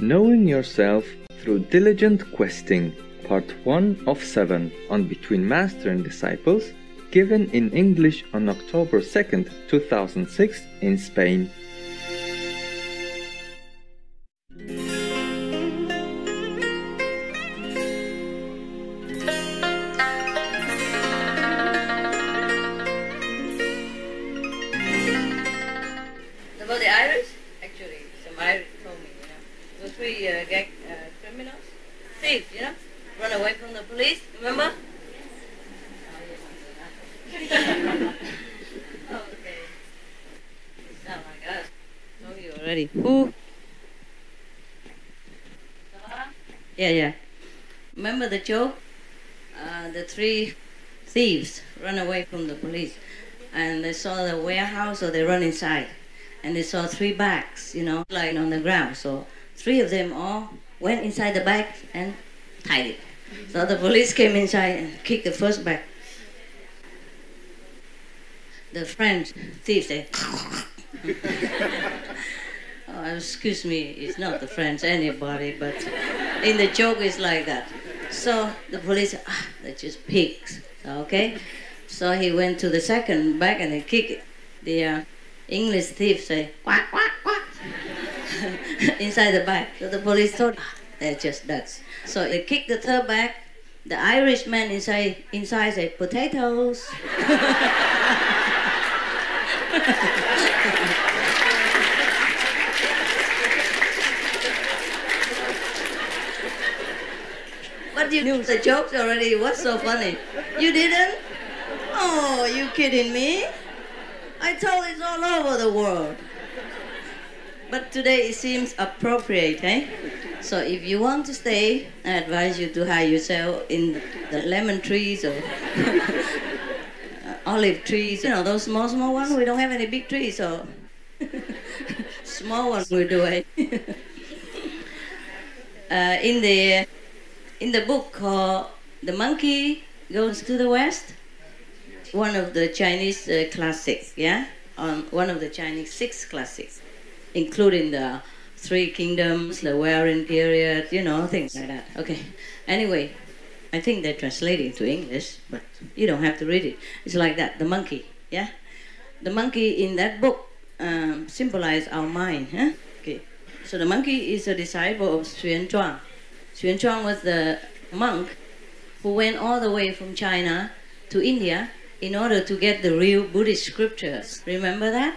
Knowing Yourself Through Diligent Questing, Part 1 of 7 on Between Master and Disciples, given in English on October 2nd, 2006 in Spain. About the Irish, actually, some Irish told me, the three criminals, thieves, run away from the police, remember? Okay. Sound like us. Told you already. Who? Yeah. Remember the joke? The three thieves run away from the police, and they saw the warehouse, so they run inside. And they saw three bags, lying on the ground. So three of them all went inside the bag and tied it. So the police came inside and kicked the first bag. The French thief said, oh, excuse me, it's not the French anybody, but in the joke it's like that. So the police said, they're just pigs, okay? So he went to the second bag and he kicked it. The English thief say, quack, quack, quack, inside the bag. So the police thought, they're just ducks. So they kicked the third bag. The Irish man inside said, potatoes. But you knew the jokes already. What's so funny? You didn't? Oh, you kidding me? I told it's all over the world. But today it seems appropriate, eh? So if you want to stay, I advise you to hide yourself in the lemon trees or olive trees. Those small ones. We don't have any big trees, so small ones will do it. In the book called The Monkey Goes to the West, one of the Chinese classics, one of the Chinese 6 classics, including the Three Kingdoms, the Warring Period, things like that. Okay. Anyway, I think they translate it to English, but you don't have to read it. It's like that, the monkey, yeah? The monkey in that book symbolizes our mind, huh? Okay. So the monkey is a disciple of Siêng Năng. Siêng Năng was the monk who went all the way from China to India in order to get the real Buddhist scriptures. Remember that?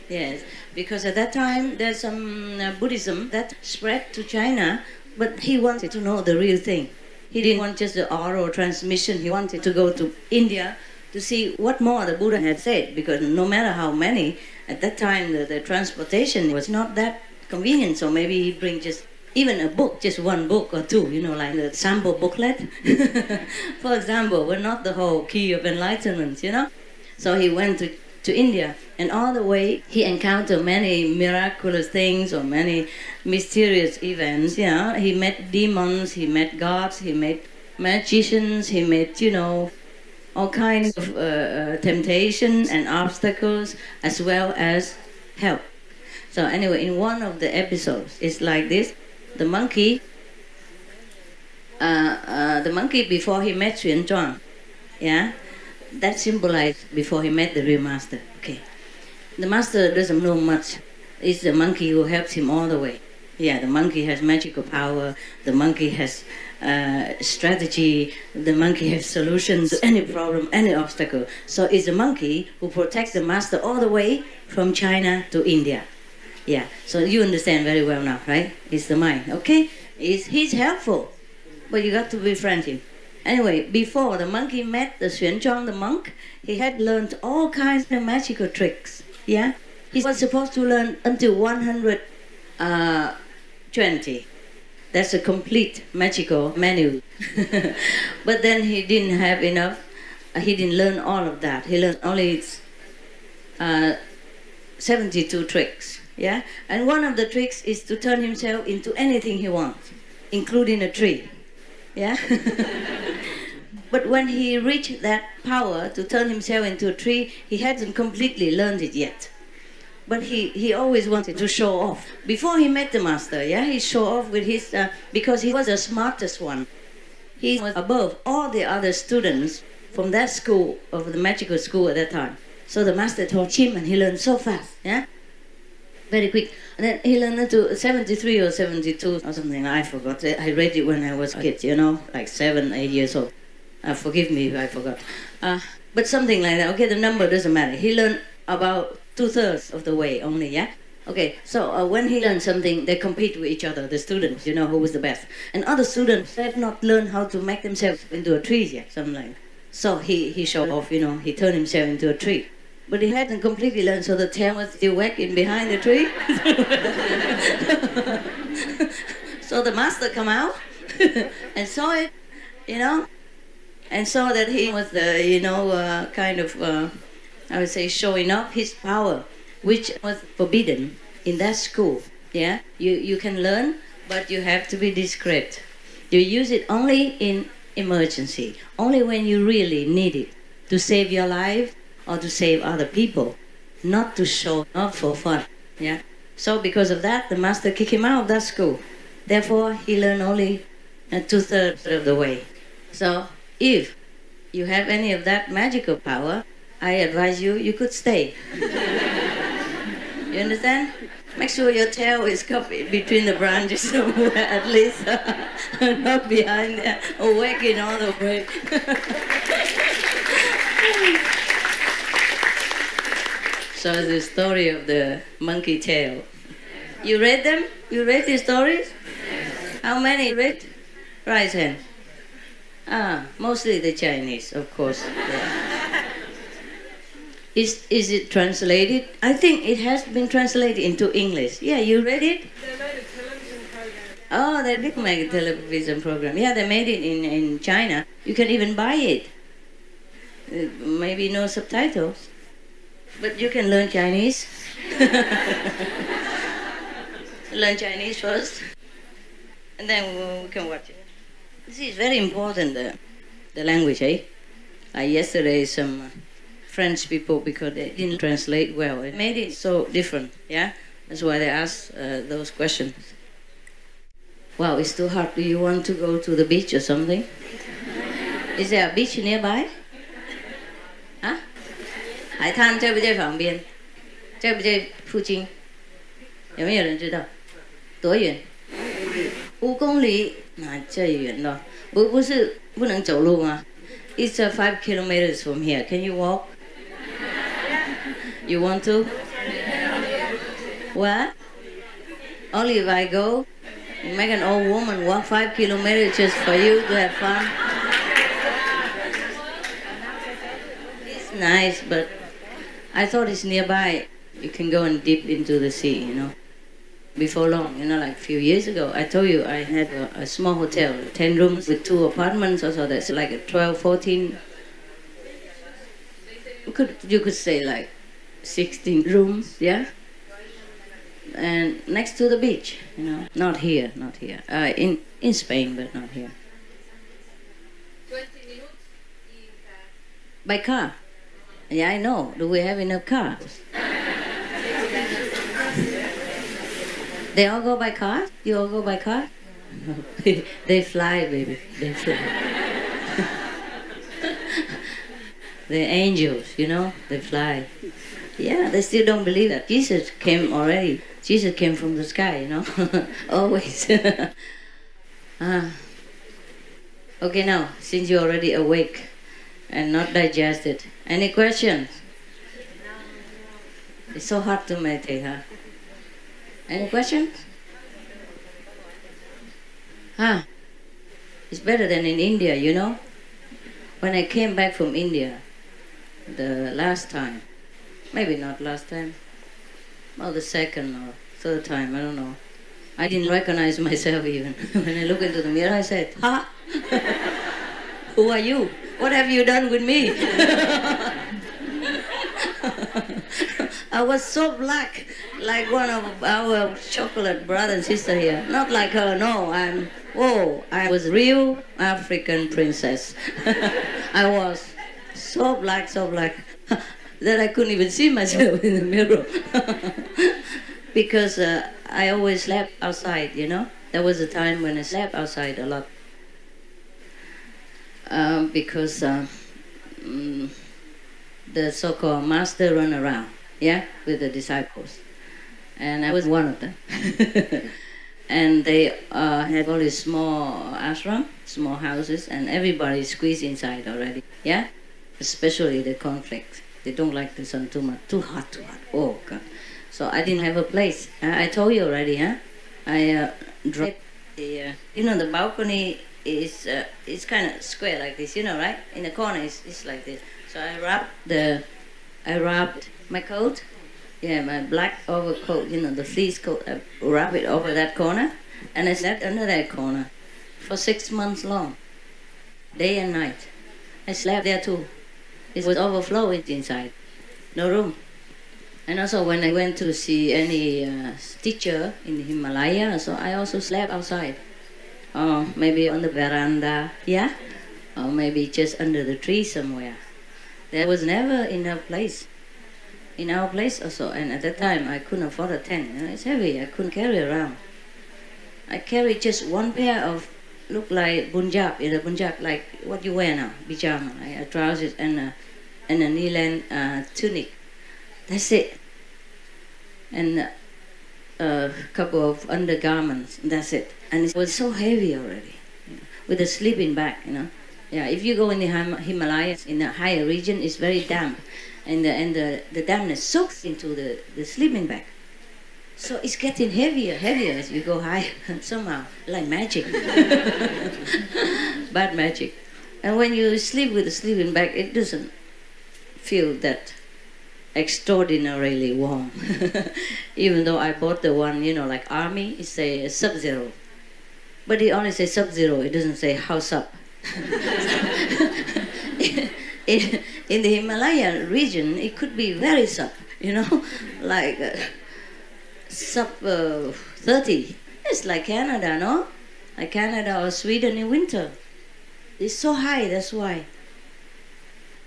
Yes, because at that time there's some Buddhism that spread to China, but he wanted to know the real thing. He didn't want just the oral transmission. He wanted to go to India to see what more the Buddha had said, because no matter how many, at that time the transportation was not that convenient, so maybe he bring just even a book, just one book or two, like the sample booklet, for example, but not the whole key of enlightenment, So he went to India, and all the way he encountered many miraculous things or many mysterious events, He met demons, he met gods, he met magicians, he met, all kinds of temptations and obstacles, as well as help. So anyway, in one of the episodes, it's like this. The monkey before he met Siêng Năng, that symbolized before he met the real master. Okay, the master doesn't know much. It's the monkey who helps him all the way. Yeah, the monkey has magical power. The monkey has strategy. The monkey has solutions to any problem, any obstacle. So it's the monkey who protects the master all the way from China to India. Yeah, so you understand very well now, right? It's the mind, okay? He's helpful, but you got to befriend him. Anyway, before the monkey met the Siêng Năng, the monk, he had learned all kinds of magical tricks, yeah? He was supposed to learn until 120. That's a complete magical manual. But then he didn't have enough. He didn't learn all of that. He learned only 72 tricks. Yeah, and one of the tricks is to turn himself into anything he wants, including a tree. Yeah. But when he reached that power to turn himself into a tree, he hadn't completely learned it yet. But he always wanted to show off. Before he met the master, yeah, he showed off with his, because he was the smartest one. He was above all the other students from that school, of the magical school at that time. So the master taught him and he learned so fast, yeah? Very quick. And then he learned to 73 or 72 or something, I forgot. I read it when I was a kid, you know, like 7, 8 years old. Forgive me if I forgot. But something like that. Okay, the number doesn't matter. He learned about 2/3 of the way only, yeah? Okay, so when he learned something, they compete with each other, the students, you know, who was the best. And other students have not learned how to make themselves into a tree yet, something like that. So he showed off, you know, he turned himself into a tree. But he hadn't completely learned, so the tail was still wagging behind the tree. So the master come out and saw it, you know, and saw that he was, you know, kind of, I would say, showing up his power, which was forbidden in that school. Yeah, you can learn, but you have to be discreet. You use it only in emergency, only when you really need it to save your life or to save other people, not to show up for fun. Yeah. So because of that, the master kicked him out of that school. Therefore, he learned only 2/3 of the way. So if you have any of that magical power, I advise you could stay. You understand? Make sure your tail is covered between the branches somewhere at least, not behind there, or wagging all the way. So the story of the monkey tail. You read them? You read the stories? How many read? Raise hand. Mostly the Chinese, of course. Yeah. Is it translated? I think it has been translated into English. Yeah, you read it? They made a television program. Oh, they did make a television program. Yeah, they made it in China. You can even buy it. Maybe no subtitles. But you can learn Chinese. Learn Chinese first. And then we can watch it. This is very important, the language, eh? Like yesterday, some French people, because they didn't translate well, it made it so different, yeah? That's why they asked those questions. Wow, it's too hot. Do you want to go to the beach or something? Is there a beach nearby? Huh? 海滩在不在旁边？在不在附近？有没有人知道？多远？5公里，那这远了。不是不能走路吗？ It's 5 kilometers from here. Can you walk? You want to? What? Only if I go? You make an old woman walk 5 kilometers just for you to have fun? It's nice, but I thought it's nearby. You can go and dip into the sea, you know. Before long, you know, like a few years ago, I told you I had a small hotel, 10 rooms with 2 apartments or so. That's like a 12, 14. You could say like 16 rooms, yeah? And next to the beach, you know. Not here. In Spain, but not here. 20 minutes in car. By car? Yeah, I know. Do we have enough cars? They all go by car? You all go by car? They fly, baby. They fly. They're angels, you know? They fly. Yeah, they still don't believe that. Jesus came already. Jesus came from the sky, you know? Always. Okay, now, since you're already awake and not digested, any questions? It's so hard to meditate, huh? Any questions? It's better than in India, you know? When I came back from India, the last time, maybe not last time, or the second or third time, I don't know. I didn't recognize myself even. When I looked into the mirror, I said, "Ha! Who are you? What have you done with me?" I was so black, like one of our chocolate brother and sister here. Not like her, no. I was real African princess. I was so black, so black. that I couldn't even see myself in the mirror. Because I always slept outside, you know. There was a time when I slept outside a lot. Because the so-called master run around, yeah, with the disciples. And I was one of them. And they had all these small ashram, small houses, and everybody squeezed inside already, yeah? Especially the conflict. They don't like the sun too much, too hot. Oh, God. So I didn't have a place. I told you already, huh? I dropped the, you know, the balcony is it's kind of square like this, you know, right? In the corner, it's like this. So I wrapped my coat, yeah, my black overcoat, you know, the fleece coat. I wrapped it over that corner, and I slept under that corner for 6 months long, day and night. I slept there too. It was overflowing inside, no room. And also when I went to see any teacher in the Himalaya, so I also slept outside. Or maybe on the veranda, yeah? Or maybe just under the tree somewhere. There was never enough place. In our place also, and at that time I couldn't afford a tent. You know, it's heavy, I couldn't carry around. I carried just one pair of, look like Punjab, you know, Punjab, like what you wear now, pyjama, like trousers and a knee-length tunic. That's it. And a couple of undergarments, that's it. And it was so heavy already, you know, with a sleeping bag, you know. Yeah, if you go in the Himalayas, in the higher region, it's very damp. And the dampness soaks into the sleeping bag. So it's getting heavier as you go higher, somehow, like magic. Bad magic. And when you sleep with a sleeping bag, it doesn't feel that extraordinarily warm. Even though I bought the one, you know, like army, it says sub-zero. But it only says sub-zero, it doesn't say house up. In the Himalayan region, it could be very sub, you know, like sub 30. It's like Canada, no? Like Canada or Sweden in winter. It's so high, that's why.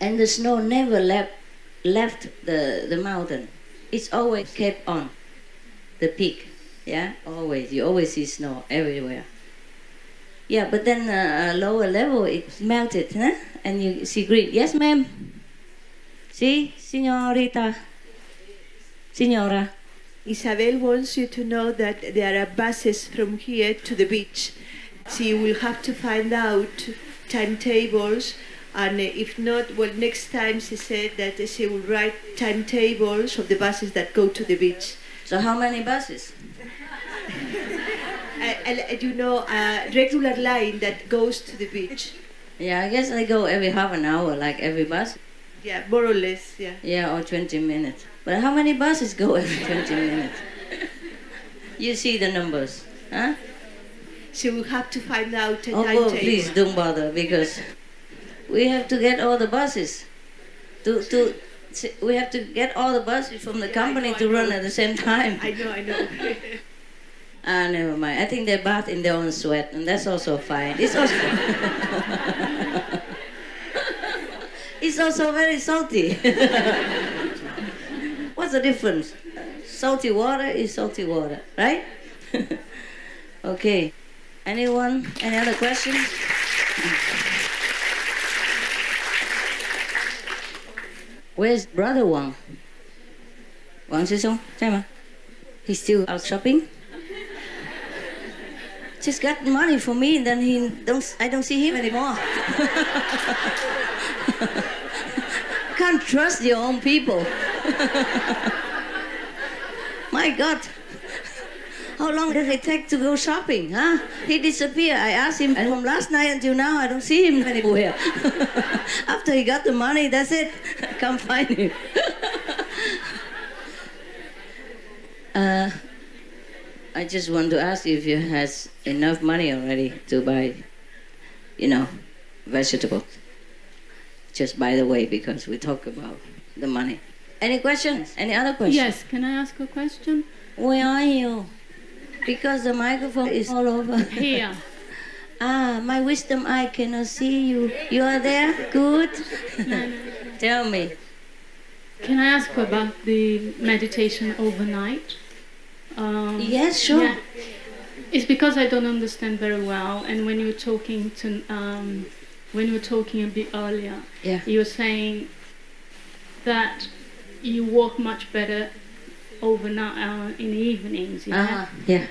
And the snow never left the mountain. It's always kept on the peak, yeah, always. You always see snow everywhere. Yeah, but then lower level, it melted, huh? And you see green. Yes, ma'am? Si, señorita? Señora? Isabel wants you to know that there are buses from here to the beach. So you will have to find out timetables, and if not, well, next time she said that she will write timetables of the buses that go to the beach. So how many buses? You know, a regular line that goes to the beach. Yeah, I guess I go every half an hour, like every bus. Yeah, more or less, yeah. Yeah, or 20 minutes. But how many buses go every 20 minutes? You see the numbers, huh? So we have to find out a oh, timetable. Please don't bother, because we have to get all the buses. We have to get all the buses from the company to run at the same time. I know. Never mind. I think they bath in their own sweat, and that's also fine. It's also, it's also very salty. What's the difference? Salty water is salty water, right? Okay. Anyone? Any other questions? Where's Brother Wang? Wang Sisong? He's still out shopping? Just got money for me, and then I don't see him anymore. Can't trust your own people. My God. How long does it take to go shopping, huh? He disappeared. I asked him, and from last night until now, I don't see him anywhere. After he got the money, that's it. I can't find him. I just want to ask you if you has enough money already to buy, you know, vegetables. Just by the way, because we talk about the money. Any questions? Any other questions? Yes, can I ask a question? Where are you? Because the microphone is all over. Here. My wisdom eye cannot see you. You are there? Good. No. Tell me. Can I ask about the meditation overnight? Yes, sure. Yeah. It's because I don't understand very well, and when you were talking a bit earlier, Yeah. you were saying that you work much better overnight in the evenings. Yeah. Yeah.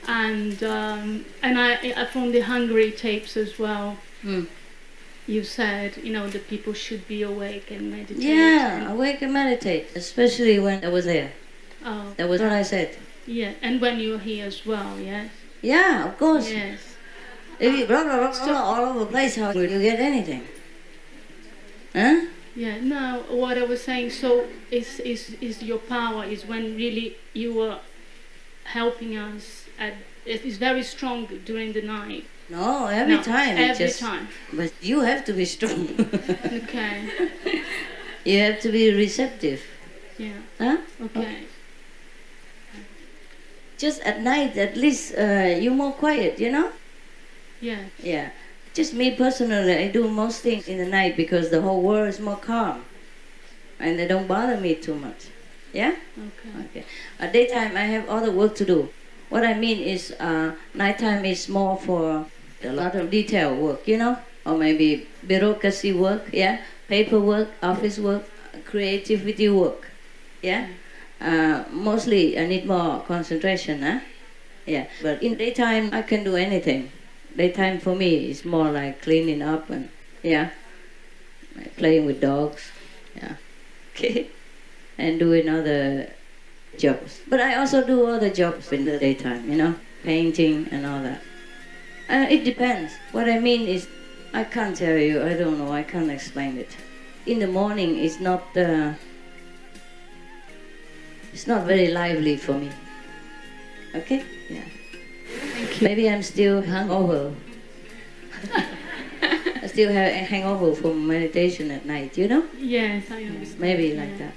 And I from the Hungary tapes as well. You said, that people should be awake and meditate. Yeah, awake and meditate, especially when I was there. Oh. That was what I said. Yeah, and when you're here as well, yes? Yeah, of course. Yes. If you blah, blah, blah, blah, all over the place, how will you get anything? Huh? Yeah, no, what I was saying, so is your power is when really you were helping us, it's very strong during the night. No, every time. Every time. But you have to be strong. Okay. You have to be receptive. Yeah. Huh? Okay. Just at night, at least you're more quiet, Yeah. Yeah. Just me personally, I do most things in the night because the whole world is more calm. And they don't bother me too much. Yeah? Okay. At daytime, I have other work to do. What I mean is nighttime is more for a lot of detail work, or maybe bureaucracy work, yeah, paperwork, office work, creativity work, yeah. Mostly I need more concentration, huh? Yeah. But in daytime I can do anything. Daytime for me is more like cleaning up and like playing with dogs, yeah, okay, and doing other jobs. But I also do other jobs in the daytime, painting and all that. It depends. What I mean is, I can't tell you, I don't know, I can't explain it. In the morning, it's not very lively for me. Okay? Yeah. Thank you. Maybe I'm still hungover. I still have a hangover from meditation at night, Yes, I understand. Maybe like Yeah. that.